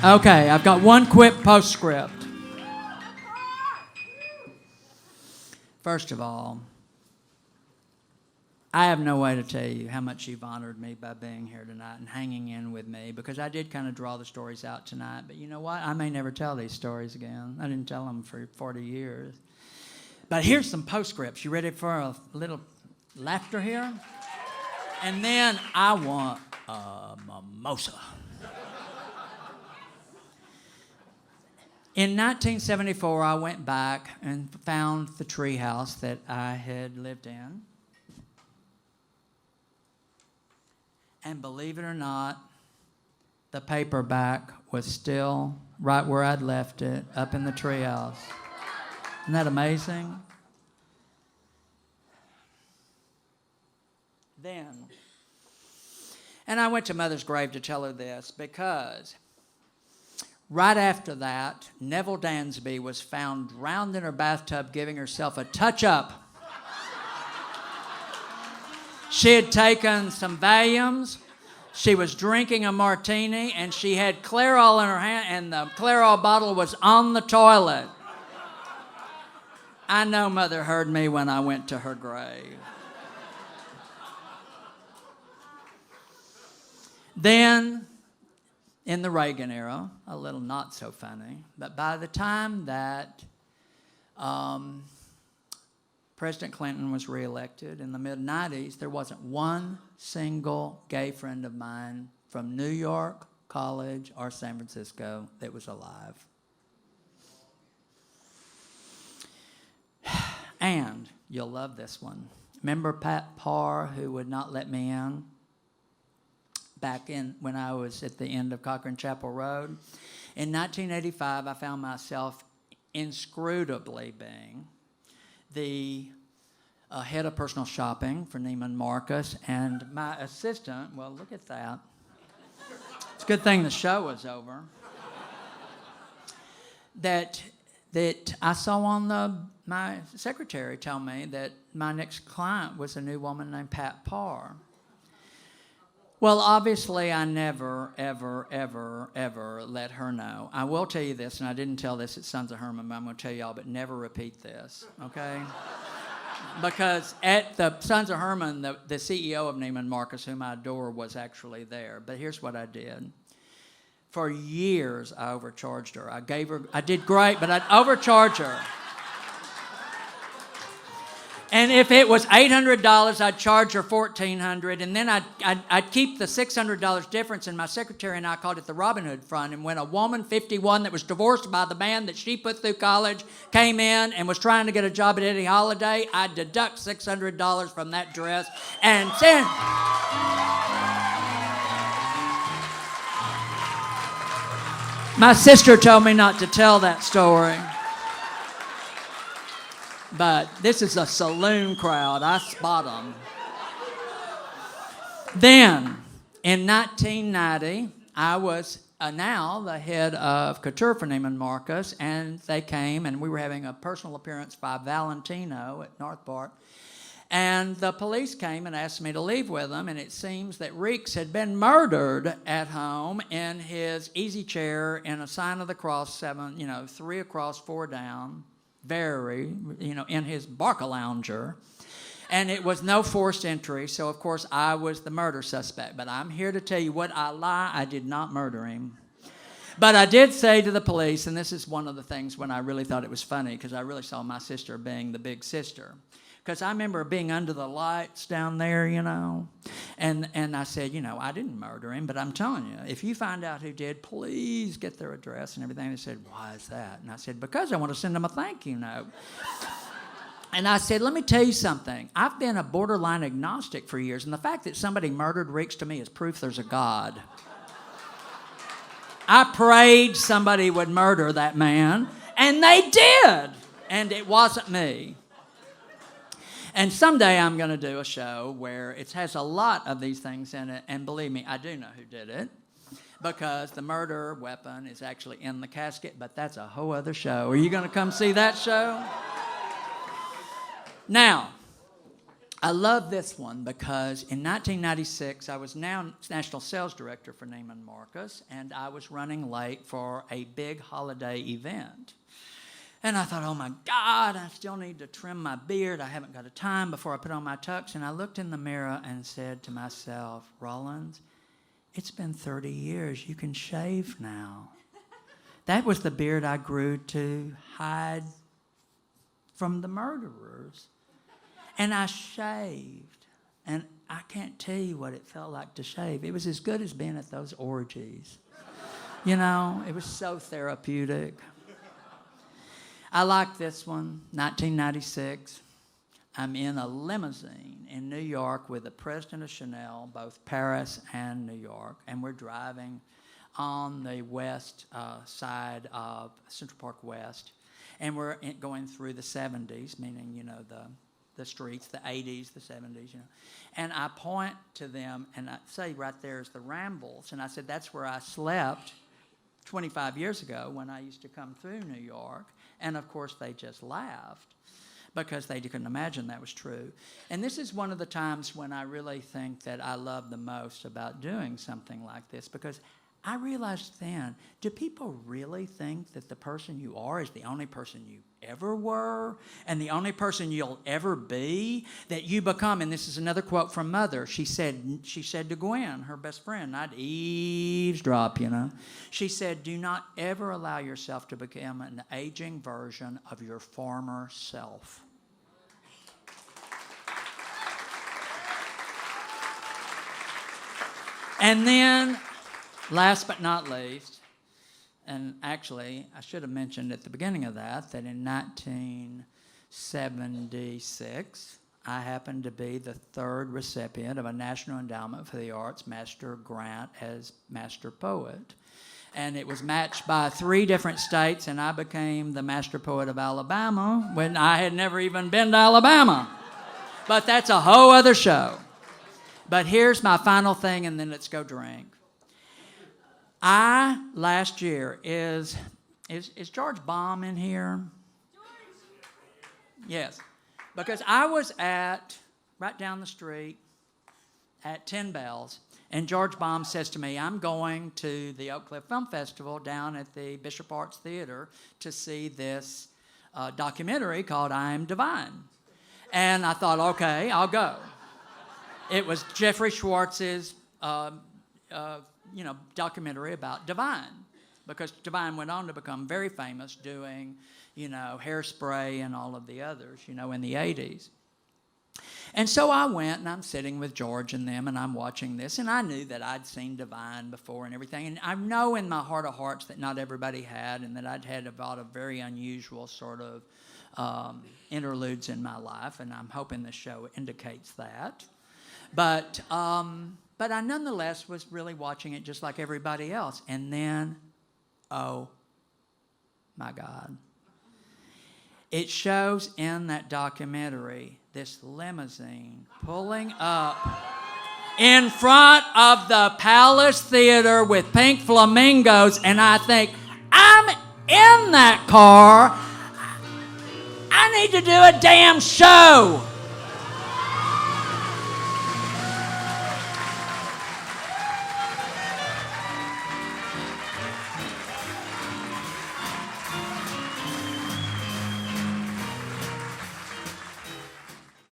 Okay, I've got one quick postscript. First of all, I have no way to tell you how much you've honored me by being here tonight and hanging in with me, because I did kind of draw the stories out tonight. But you know what? I may never tell these stories again. I didn't tell them for 40 years. But here's some postscripts. You ready for a little laughter here? And then I want a mimosa. In 1974, I went back and found the treehouse that I had lived in. And believe it or not, the paperback was still right where I'd left it, up in the treehouse. Isn't that amazing? And I went to Mother's grave to tell her this, because right after that, Neville Dansby was found drowned in her bathtub giving herself a touch-up. She had taken some Valiums, she was drinking a martini, and she had Clairol in her hand, and the Clairol bottle was on the toilet. I know Mother heard me when I went to her grave. Then, in the Reagan era, a little not so funny, but by the time that President Clinton was reelected in the mid-90s, there wasn't one single gay friend of mine from New York, college, or San Francisco that was alive. And you'll love this one. Remember Pat Parr, who would not let me in back in when I was at the end of Cochran Chapel Road? In 1985, I found myself inscrutably being the head of personal shopping for Neiman Marcus, and my assistant, well, look at that. It's a good thing the show was over. That I saw on my secretary tell me that my next client was a new woman named Pat Parr. Well, obviously, I never, ever, ever, ever let her know. I will tell you this, and I didn't tell this at Sons of Herman, but I'm going to tell y'all, but never repeat this, okay? Because at the Sons of Herman, the CEO of Neiman Marcus, whom I adore, was actually there. But here's what I did. For years, I overcharged her. I did great, but I'd overcharge her. And if it was $800, I'd charge her $1,400, and then I'd keep the $600 difference, and my secretary and I called it the Robin Hood Fund. And when a woman, 51, that was divorced by the man that she put through college, came in and was trying to get a job at Eddie Holiday, I'd deduct $600 from that dress and send. My sister told me not to tell that story. But this is a saloon crowd. I spot them. Then, in 1990, I was now the head of couture for Neiman Marcus, and they came, and we were having a personal appearance by Valentino at North Park. And the police came and asked me to leave with them, and it seems that Reeks had been murdered at home in his easy chair in a sign of the cross, 3 across, 4 down. In his Barca lounger. And it was no forced entry, so of course I was the murder suspect. But I'm here to tell you what I lie, I did not murder him. But I did say to the police, and this is one of the things when I really thought it was funny, because I really saw my sister being the big sister. Because I remember being under the lights down there, and I said, I didn't murder him, but I'm telling you, if you find out who did, please get their address and everything. They said, why is that? And I said, because I want to send them a thank you note. And I said, let me tell you something. I've been a borderline agnostic for years, and the fact that somebody murdered Reeks to me is proof there's a God. I prayed somebody would murder that man, and they did, and it wasn't me. And someday I'm going to do a show where it has a lot of these things in it, and believe me, I do know who did it, because the murder weapon is actually in the casket, but that's a whole other show. Are you going to come see that show? Now, I love this one because in 1996, I was now national sales director for Neiman Marcus, and I was running late for a big holiday event. And I thought, oh my God, I still need to trim my beard. I haven't got a time before I put on my tux. And I looked in the mirror and said to myself, Rollins, it's been 30 years. You can shave now. That was the beard I grew to hide from the murderers. And I shaved. And I can't tell you what it felt like to shave. It was as good as being at those orgies. You know, it was so therapeutic. I like this one, 1996. I'm in a limousine in New York with the president of Chanel, both Paris and New York, and we're driving on the west side of Central Park West, and we're going through the 70s, meaning, you know, the streets, the 80s, the 70s, you know. And I point to them, and I say right there is the Rambles, and I said, that's where I slept 25 years ago when I used to come through New York. And, of course, they just laughed because they couldn't imagine that was true. And this is one of the times when I really think that I love the most about doing something like this, because I realized then, do people really think that the person you are is the only person you ever were and the only person you'll ever be, that you become? And this is another quote from Mother. She said to Gwen, her best friend, not eavesdrop, you know. She said, do not ever allow yourself to become an aging version of your former self. And then, last but not least, and actually, I should have mentioned at the beginning of that in 1976, I happened to be the third recipient of a National Endowment for the Arts Master Grant as Master Poet. And it was matched by 3 different states, and I became the Master Poet of Alabama when I had never even been to Alabama. But that's a whole other show. But here's my final thing, and then let's go drink. Last year, is George Baum in here? Yes. Because I was right down the street, at 10 Bells, and George Baum says to me, I'm going to the Oak Cliff Film Festival down at the Bishop Arts Theater to see this documentary called I Am Divine. And I thought, okay, I'll go. It was Jeffrey Schwartz's documentary about Divine, because Divine went on to become very famous doing, Hairspray and all of the others, in the 80s. And so I went, and I'm sitting with George and them, and I'm watching this, and I knew that I'd seen Divine before and everything, and I know in my heart of hearts that not everybody had, and that I'd had a lot of very unusual sort of interludes in my life, and I'm hoping this show indicates that. But I nonetheless was really watching it just like everybody else. And then, oh my God. It shows in that documentary this limousine pulling up in front of the Palace Theater with pink flamingos. And I think, I'm in that car. I need to do a damn show.